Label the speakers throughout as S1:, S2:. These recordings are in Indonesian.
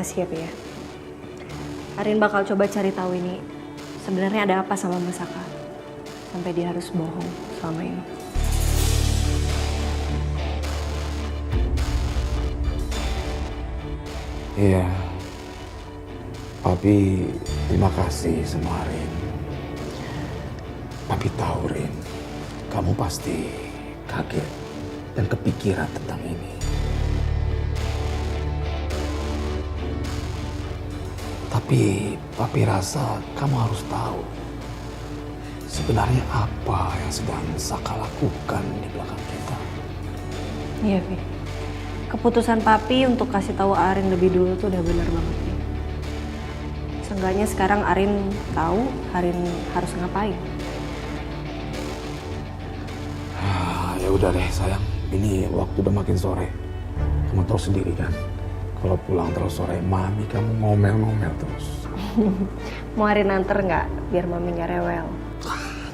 S1: Makasih ya, Pi ya. Arin bakal coba cari tahu ini sebenarnya ada apa sama Mas Saka. Sampai dia harus bohong selama ini.
S2: Iya, Papi terima kasih sama Rin. Papi tahu Rin, kamu pasti kaget dan kepikiran tentang ini. Tapi Papi rasa kamu harus tahu sebenarnya apa yang sedang Saka lakukan di belakang kita.
S1: Iya, Pi. Keputusan Papi untuk kasih tahu Arin lebih dulu tuh udah benar banget, Pi. Seenggaknya sekarang Arin tahu Arin harus ngapain.
S2: Ya udah deh sayang, ini waktu udah makin sore. Kamu tahu sendiri kan, kalau pulang terus sore, mami kamu ngomel-ngomel terus.
S1: Mau Arin anter nggak biar mami nggak rewel?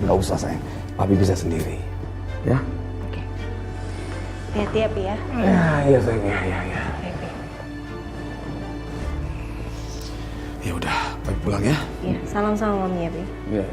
S2: Nggak usah sayang, Papi bisa sendiri. Ya?
S1: Oke. Hati-hati ya, Pi ya.
S2: Iya sayang, ya.
S1: Oke, Pi.
S2: Ya udah, Papi pulang ya.
S1: Iya, salam sama mami ya, Pi.
S2: Iya.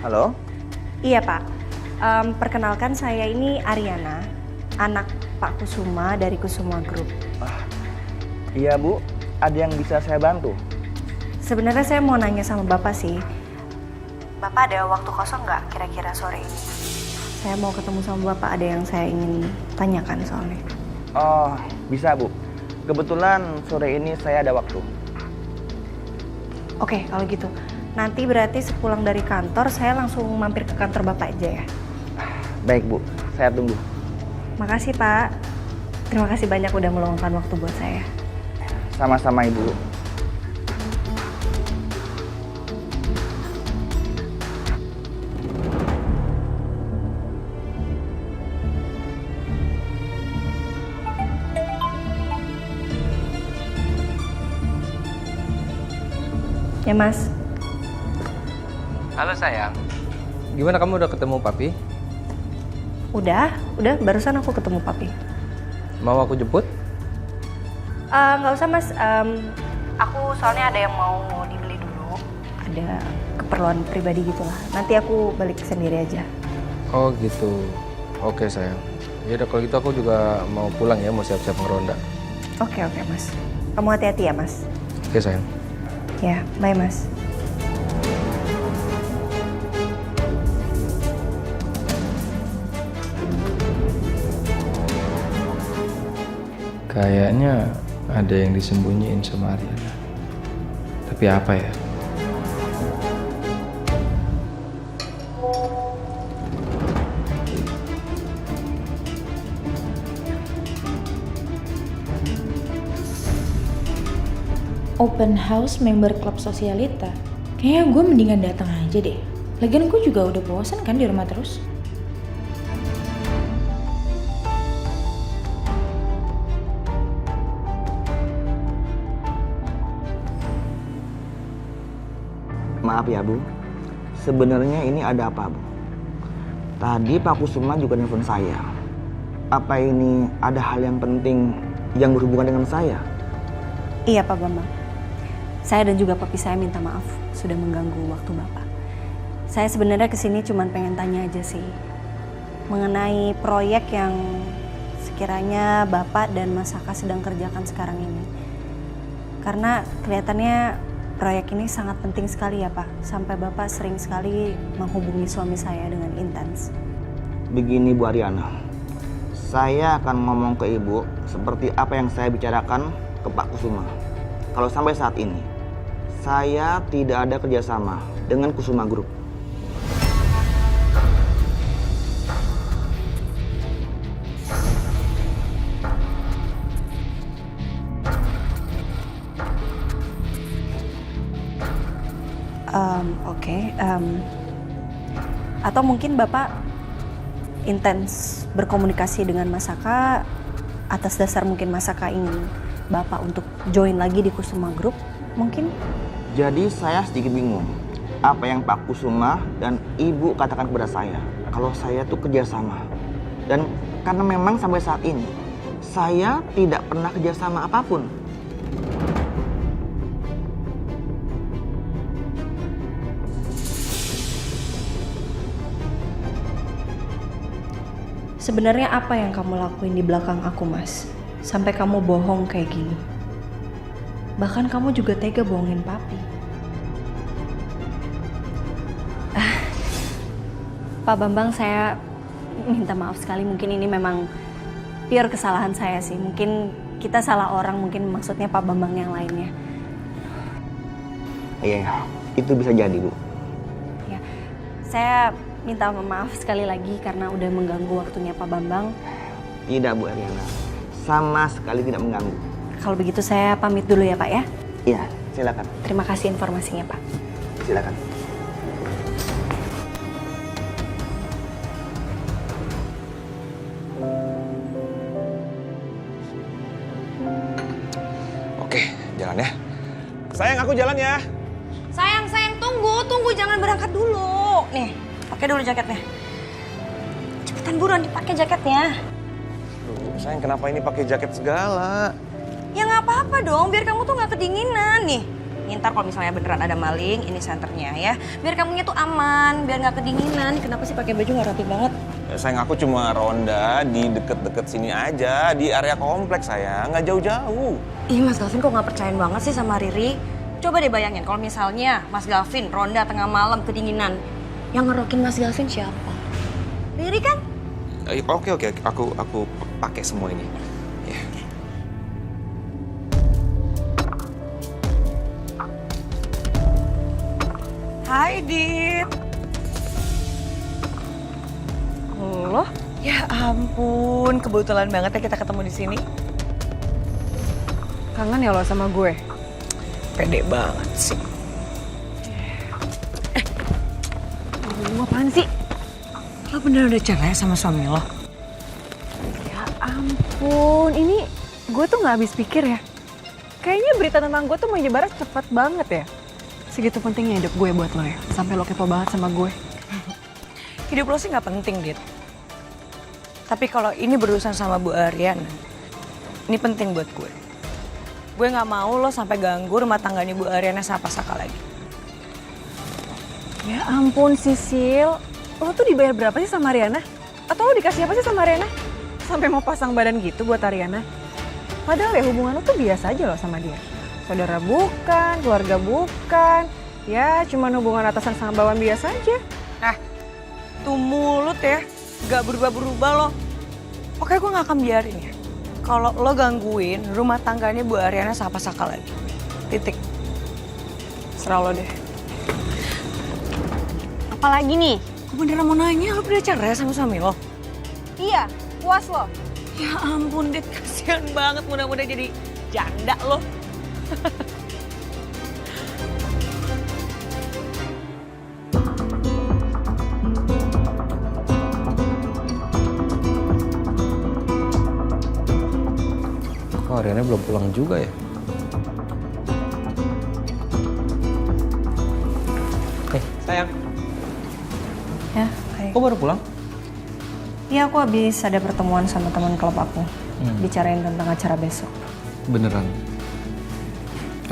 S3: Halo?
S1: Iya, Pak. Perkenalkan saya ini Ariana, anak Pak Kusuma dari Kusuma Group.
S3: Iya Bu, ada yang bisa saya bantu?
S1: Sebenarnya saya mau nanya sama Bapak sih. Bapak ada waktu kosong nggak kira-kira sore ini? Saya mau ketemu sama Bapak, ada yang saya ingin tanyakan soalnya.
S3: Oh, bisa Bu. Kebetulan sore ini saya ada waktu.
S1: Oke, kalau gitu. Nanti berarti sepulang dari kantor saya langsung mampir ke kantor Bapak aja ya.
S3: Baik Bu, saya tunggu.
S1: Makasih Pak. Terima kasih banyak udah meluangkan waktu buat saya.
S3: Sama-sama Ibu.
S1: Ya Mas.
S4: Halo sayang, gimana kamu udah ketemu Papi?
S1: Udah, barusan aku ketemu Papi.
S4: Mau aku jemput?
S1: Nggak usah Mas, aku soalnya ada yang mau dibeli dulu. Ada keperluan pribadi gitulah. Nanti aku balik sendiri aja.
S4: Oh gitu, oke sayang. Ya udah kalau gitu aku juga mau pulang ya, mau siap-siap ngeronda.
S1: Oke Mas. Kamu hati-hati ya Mas.
S4: Oke sayang.
S1: Ya, bye Mas.
S4: Kayaknya ada yang disembunyiin sama Ariana. Tapi apa ya?
S5: Open house member klub sosialita. Kayaknya gue mendingan datang aja deh. Lagian gue juga udah bosan kan di rumah terus.
S3: Maaf ya Bu, sebenarnya ini ada apa Bu? Tadi Pak Kusuma juga nelfon saya. Apa ini ada hal yang penting yang berhubungan dengan saya?
S1: Iya Pak Bambang. Saya dan juga papi saya minta maaf sudah mengganggu waktu Bapak. Saya sebenarnya kesini cuma pengen tanya aja sih mengenai proyek yang sekiranya Bapak dan Mas Saka sedang kerjakan sekarang ini. Karena kelihatannya proyek ini sangat penting sekali ya Pak. Sampai Bapak sering sekali menghubungi suami saya dengan intens.
S3: Begini Bu Ariana, saya akan ngomong ke Ibu seperti apa yang saya bicarakan ke Pak Kusuma. Kalau sampai saat ini, saya tidak ada kerjasama dengan Kusuma Group.
S1: Oke. Atau mungkin Bapak intens berkomunikasi dengan Mas Saka atas dasar mungkin Mas Saka ingin Bapak untuk join lagi di Kusuma Group, mungkin?
S3: Jadi saya sedikit bingung. Apa yang Pak Kusuma dan Ibu katakan kepada saya. Kalau saya tuh kerjasama. Dan karena memang sampai saat ini, saya tidak pernah kerjasama apapun.
S1: Sebenarnya apa yang kamu lakuin di belakang aku, Mas? Sampai kamu bohong kayak gini. Bahkan kamu juga tega bohongin papi. Pak Bambang, saya minta maaf sekali. Mungkin ini memang pure kesalahan saya sih. Mungkin kita salah orang, mungkin maksudnya Pak Bambang yang lainnya.
S3: Iya, itu bisa jadi, Bu.
S1: Ya, saya minta maaf sekali lagi karena udah mengganggu waktunya Pak Bambang.
S3: Tidak, Bu Ariana. Sama sekali tidak mengganggu.
S1: Kalau begitu saya pamit dulu ya Pak ya.
S3: Iya, silakan.
S1: Terima kasih informasinya Pak.
S3: Silakan.
S2: Oke, jalan ya. Sayang, aku jalan ya.
S1: Sayang, tunggu, jangan berangkat dulu. Nih, pakai dulu jaketnya. Cepetan buruan dipakai jaketnya.
S2: Duh, sayang kenapa ini pakai jaket segala?
S1: Ya nggak apa-apa dong, biar kamu tuh nggak kedinginan nih. Ntar kalau misalnya beneran ada maling, ini senternya ya. Biar kamunya tuh aman, biar nggak kedinginan. Kenapa sih pakai baju nggak rapi banget?
S2: Sayang, aku cuma ronda di deket-deket sini aja, di area kompleks sayang, nggak jauh-jauh.
S1: Ih Mas Gavin kok nggak percayain banget sih sama Riri? Coba deh bayangin kalau misalnya Mas Gavin ronda tengah malam kedinginan. Yang ngerokin Mas Gavin siapa? Riri kan?
S2: Oke, aku pakai semua ini. Ya.
S6: Hai Dit. Loh, ya ampun, kebetulan banget ya kita ketemu di sini. Kangen ya lo sama gue? Pede banget sih. Lu apaan sih? Lo bener udah cerai sama suami lo? Ya ampun, ini gue tuh gak habis pikir ya. Kayaknya berita tentang gue tuh menyebar cepet banget ya. Segitu pentingnya hidup gue buat lo ya, sampai lo kepo banget sama gue. Hidup lo sih gak penting, Dit. Tapi kalau ini berurusan sama Bu Ariana, ini penting buat gue. Gue gak mau lo sampai ganggu rumah tangganya Bu Ariana sama Saka lagi. Ya ampun, Sisil. Lo tuh dibayar berapa sih sama Ariana? Atau lo dikasih apa sih sama Ariana? Sampai mau pasang badan gitu buat Ariana? Padahal ya hubungan lo tuh biasa aja lo sama dia. Saudara bukan, keluarga bukan. Ya cuman hubungan atasan sama bawahan biasa aja. Nah, tuh mulut ya. Gak berubah-berubah lo. Pokoknya gue gak akan biarin ya. Kalau lo gangguin rumah tangganya Bu Ariana sama Saka lagi. Titik. Serah lo deh.
S1: Apalagi nih?
S6: Gue beneran mau nanya, lo udah cerai sama suami lo?
S1: Iya, puas lo.
S6: Ya ampun, Dit. Kasian banget mudah-mudahan jadi janda lo.
S4: Kok Ariana belum pulang juga ya?
S2: Sayang,
S1: Ya,
S4: Kok baru pulang?
S1: iya aku habis ada pertemuan sama teman klub aku. Bicarain tentang acara besok.
S4: Beneran?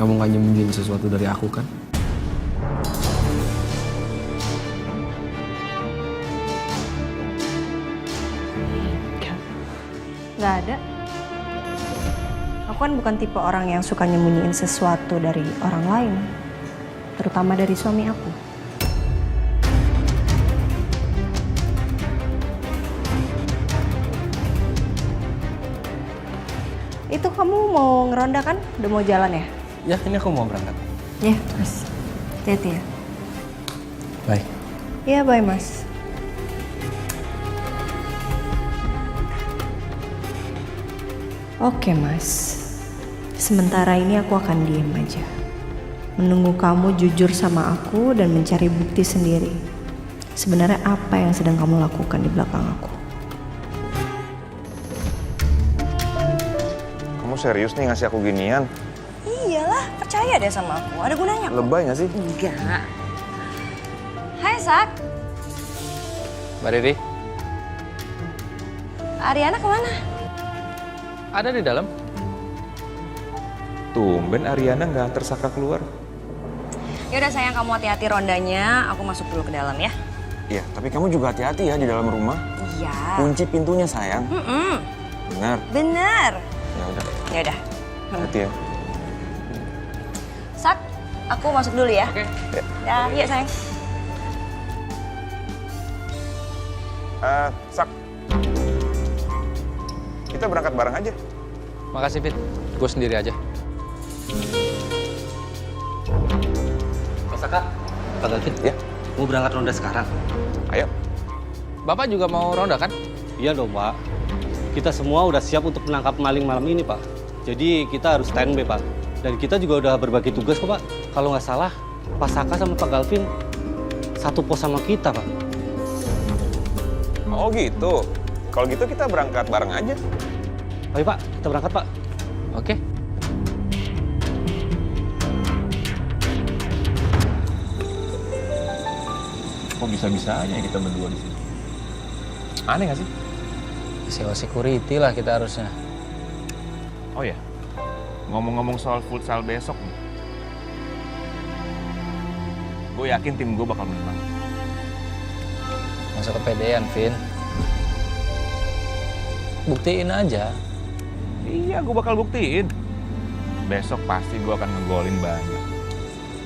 S4: Kamu gak nyembunyiin sesuatu dari aku kan?
S1: Nggak ada. Aku kan bukan tipe orang yang suka nyembunyiin sesuatu dari orang lain. Terutama dari suami aku. Itu kamu mau ngeronda kan? Udah mau jalan ya?
S4: Ya, ini aku mau berangkat.
S1: Ya, Mas. Hati-hati ya.
S4: Bye.
S1: Iya, bye Mas. Oke Mas, sementara ini aku akan diem aja. menunggu kamu jujur sama aku dan mencari bukti sendiri. Sebenarnya apa yang sedang kamu lakukan di belakang aku?
S7: Kamu serius nih ngasih aku ginian?
S1: Iyalah, percaya deh sama aku. Ada gunanya kok.
S7: Lebay gak sih?
S1: Enggak. Hai Sak,
S4: Mbak Riri,
S1: Ariana kemana?
S4: ada di dalam.
S7: Tumben Ariana nggak antar Saka keluar.
S1: Yaudah sayang, kamu hati-hati rondanya. Aku masuk dulu ke dalam ya.
S7: Iya, tapi kamu juga hati-hati ya di dalam rumah.
S1: Iya.
S7: Kunci pintunya sayang. Benar.
S1: Bener.
S7: Ya udah,
S1: Yaudah.
S7: hati ya.
S1: Sak, aku masuk dulu ya.
S4: Oke.
S1: Ya, iya sayang.
S7: Sak, kita berangkat bareng aja.
S4: Makasih Fit, gue sendiri aja.
S8: Mas Saka, Pak Galvin,
S7: Ya,
S8: mau berangkat ronda sekarang?
S7: ayo.
S4: Bapak juga mau ronda kan?
S8: Iya dong Pak. Kita semua udah siap untuk menangkap maling malam ini Pak. Jadi kita harus standby Pak. Dan kita juga udah berbagi tugas kok Pak. Kalau nggak salah, Pak Saka sama Pak Galvin satu pos sama kita Pak.
S7: Oh gitu. Kalau gitu kita berangkat bareng aja.
S8: Ayo Pak, kita berangkat Pak.
S4: Oke.
S7: Kok bisa-bisanya kita berdua di sini? Aneh gak sih?
S4: Sewa security lah kita harusnya.
S7: Oh ya, ngomong-ngomong soal futsal besok nih. Gue yakin tim gue bakal menang.
S4: Masa kepedean, Vin. Buktiin aja.
S7: Iya, gue bakal buktiin. Besok pasti gue akan ngegolin banyak.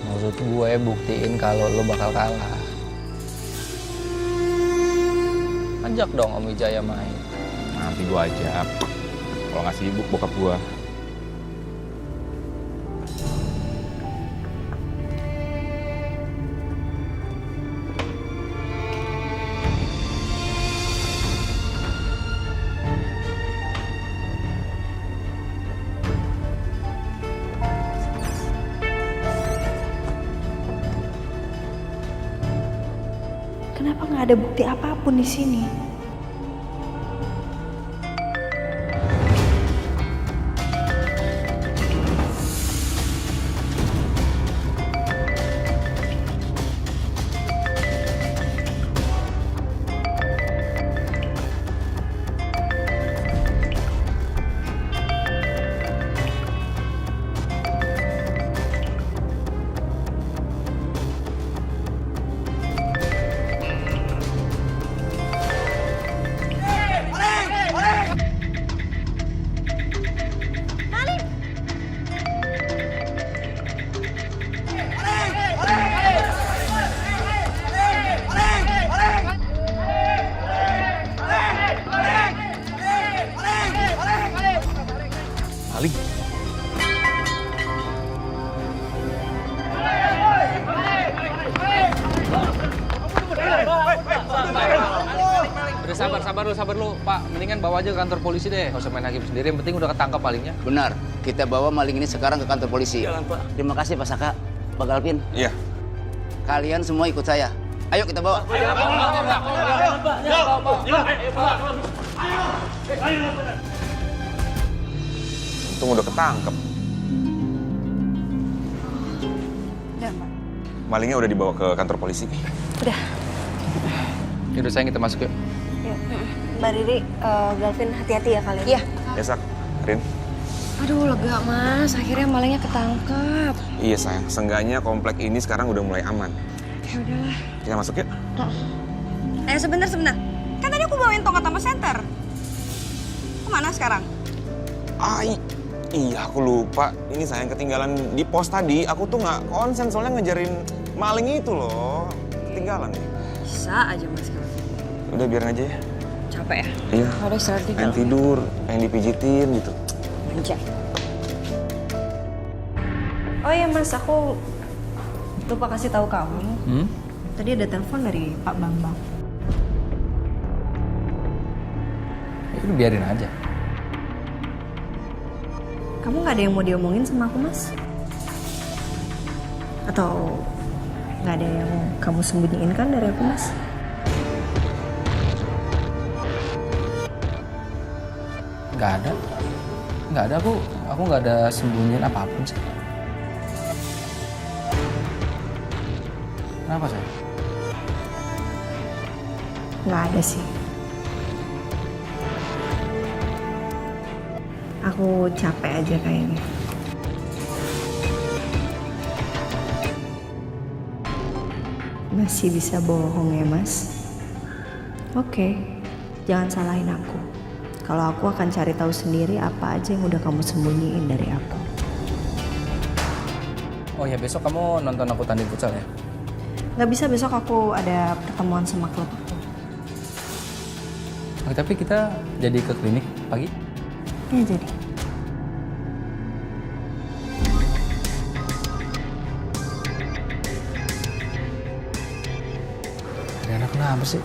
S4: Maksud gue buktiin kalau lo bakal kalah. Ajak dong Om Wijaya main.
S7: Nanti gue ajak. Kalau nggak sibuk bokap gue.
S1: Kenapa nggak ada bukti apapun di sini?
S7: Maling.
S4: Udah sabar lu, Pak. Mendingan bawa aja ke kantor polisi deh. Nggak usah main hakim sendiri, yang penting udah ketangkap palingnya.
S9: Benar, kita bawa maling ini sekarang ke kantor polisi.
S8: Jalan Pak.
S9: Terima kasih Pak Saka, Pak Galvin.
S7: Iya.
S9: Kalian semua ikut saya. Ayo kita bawa.
S7: Untung udah ketangkep.
S1: Udah, Mbak.
S7: Malingnya udah dibawa ke kantor polisi.
S1: Udah.
S4: Yaudah sayang, kita masuk yuk.
S1: Yuk. Mbak Riri, Galvin hati-hati ya kalian. Iya.
S7: Ya, Sak. Rin.
S1: Aduh, lega Mas. Akhirnya malingnya ketangkep.
S7: Iya, sayang. Seenggaknya komplek ini sekarang udah mulai aman.
S1: Ya udahlah.
S7: Kita masuk yuk.
S1: Sebentar. Kan tadi aku bawain tongkat sama senter. Kemana sekarang?
S7: Iya, aku lupa. Ini sayang ketinggalan di pos tadi. Aku tuh nggak konsen soalnya ngejarin maling itu loh. Ketinggalan nih.
S1: Bisa aja Mas Galvin.
S7: Udah biarin aja ya.
S1: Capek ya?
S7: Iya.
S1: Udah istirahat juga.
S7: Pengen tidur, pengen dipijitin gitu.
S1: Anjay. Oh iya Mas, aku lupa kasih tahu kamu. Tadi ada telepon dari Pak Bambang.
S4: Itu biarin aja.
S1: Kamu nggak ada yang mau diomongin sama aku, Mas? Atau nggak ada yang kamu sembunyiin kan dari aku, Mas?
S4: Nggak ada. Nggak ada, aku nggak ada sembunyiin apapun sih. Kenapa, sayang?
S1: Nggak ada sih. Aku capek aja kayaknya. Masih bisa bohong ya, Mas? Oke, jangan salahin aku. Kalau aku akan cari tahu sendiri apa aja yang udah kamu sembunyiin dari aku.
S4: Oh ya, besok kamu nonton aku tanding futsal ya?
S1: Nggak bisa, besok aku ada pertemuan sama klub aku.
S4: Oh, tapi kita jadi ke klinik pagi?
S1: Ya jadi.
S4: Ariana kenapa sih?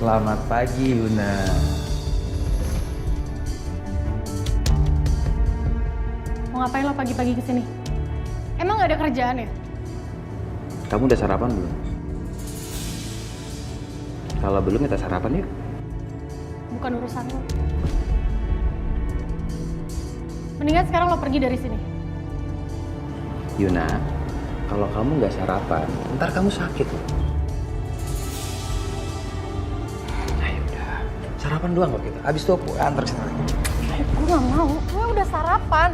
S10: Selamat pagi, Yuna.
S11: Mau ngapain lo pagi-pagi kesini? Emang gak ada kerjaan ya?
S10: Kamu udah sarapan belum? Kalau belum, kita sarapan yuk.
S11: Bukan urusan lo. Mendingan sekarang lo pergi dari sini.
S10: Yuna, kalau kamu nggak sarapan, ntar kamu sakit loh. Ayo udah, sarapan doang kok kita. Abis itu aku antar sini lagi.
S11: Gue gak mau, gue udah sarapan.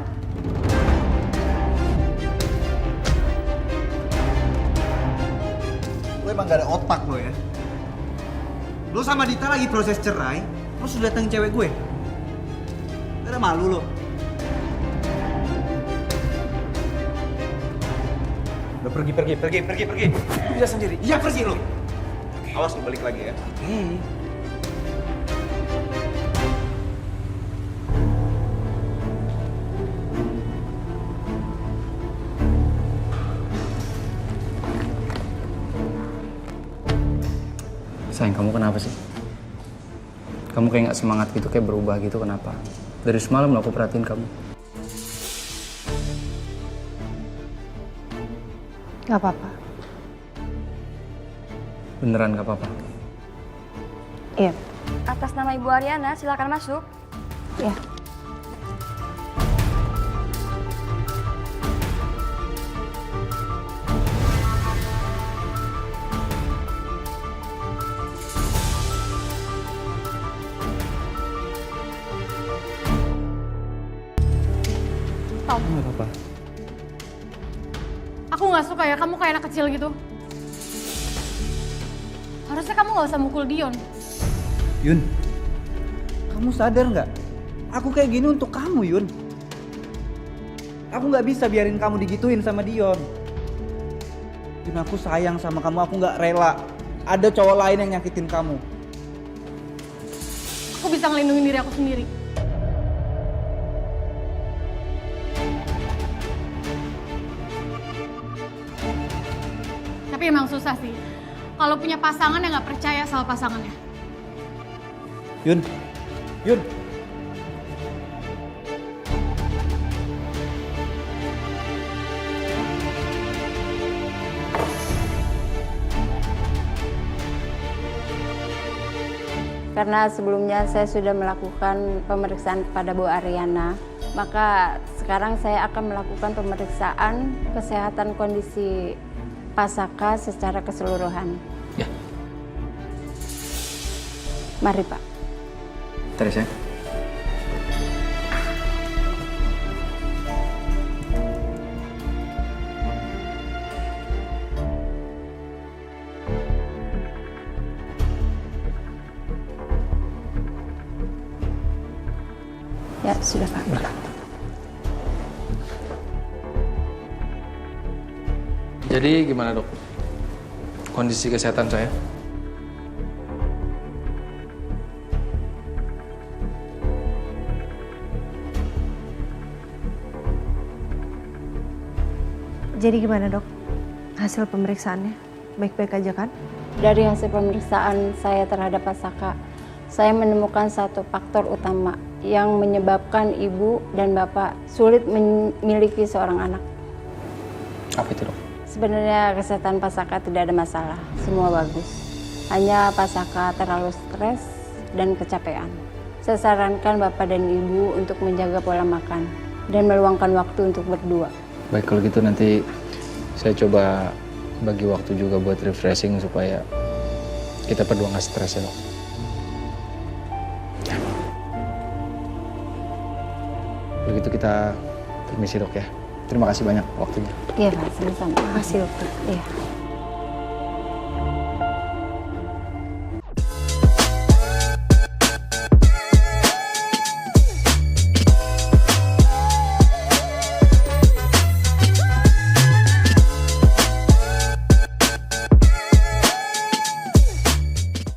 S3: Lo emang gak ada otak lo ya? Lo sama Dita lagi proses cerai, lo sudah datengin cewek gue? Gak ada malu lo? Udah pergi. Lo bisa sendiri. Iya pergi lo. Awas lo balik lagi ya.
S4: Sayang, kamu kenapa sih? Kamu kayak nggak semangat gitu, kayak berubah gitu, kenapa? Dari semalam aku perhatiin kamu.
S1: Gak apa-apa.
S4: Beneran gak apa-apa?
S1: Iya.
S12: Atas nama Ibu Ariana, silakan masuk.
S1: Iya.
S11: Tom,
S4: Gak apa-apa.
S11: aku gak suka ya kamu kayak anak kecil gitu. Harusnya kamu gak usah mukul Dion.
S3: Yun, kamu sadar nggak? Aku kayak gini untuk kamu, Yun. Aku nggak bisa biarin kamu digituin sama Dion. Yun, aku sayang sama kamu, aku nggak rela ada cowok lain yang nyakitin kamu.
S11: Aku bisa ngelindungin diri aku sendiri. Tapi emang susah sih. Kalau punya pasangan yang gak percaya sama pasangannya.
S3: Yun.
S12: Karena sebelumnya saya sudah melakukan pemeriksaan kepada Bu Ariana, maka sekarang saya akan melakukan pemeriksaan kesehatan kondisi Pasaka secara keseluruhan.
S4: Ya.
S12: Mari Pak.
S4: Terus ya.
S12: Ya, sudah Pak.
S4: Jadi gimana dok? Kondisi kesehatan saya?
S6: Jadi gimana dok? Hasil pemeriksaannya baik-baik aja kan?
S12: Dari hasil pemeriksaan saya terhadap Pasaka, saya menemukan satu faktor utama yang menyebabkan ibu dan bapak sulit memiliki seorang anak.
S10: Apa itu, dok?
S12: Sebenarnya kesehatan Pasaka tidak ada masalah, semua bagus. Hanya Pasaka terlalu stres dan kecapean. Saya sarankan bapak dan ibu untuk menjaga pola makan dan meluangkan waktu untuk berdua.
S10: Baik, kalau gitu nanti saya coba bagi waktu juga buat refreshing supaya kita berdua nggak stres ya, dok. Kalau gitu kita permisi, dok ya. Terima kasih banyak waktunya.
S12: Iya Pak, sama-sama. Makasih dokter. Iya.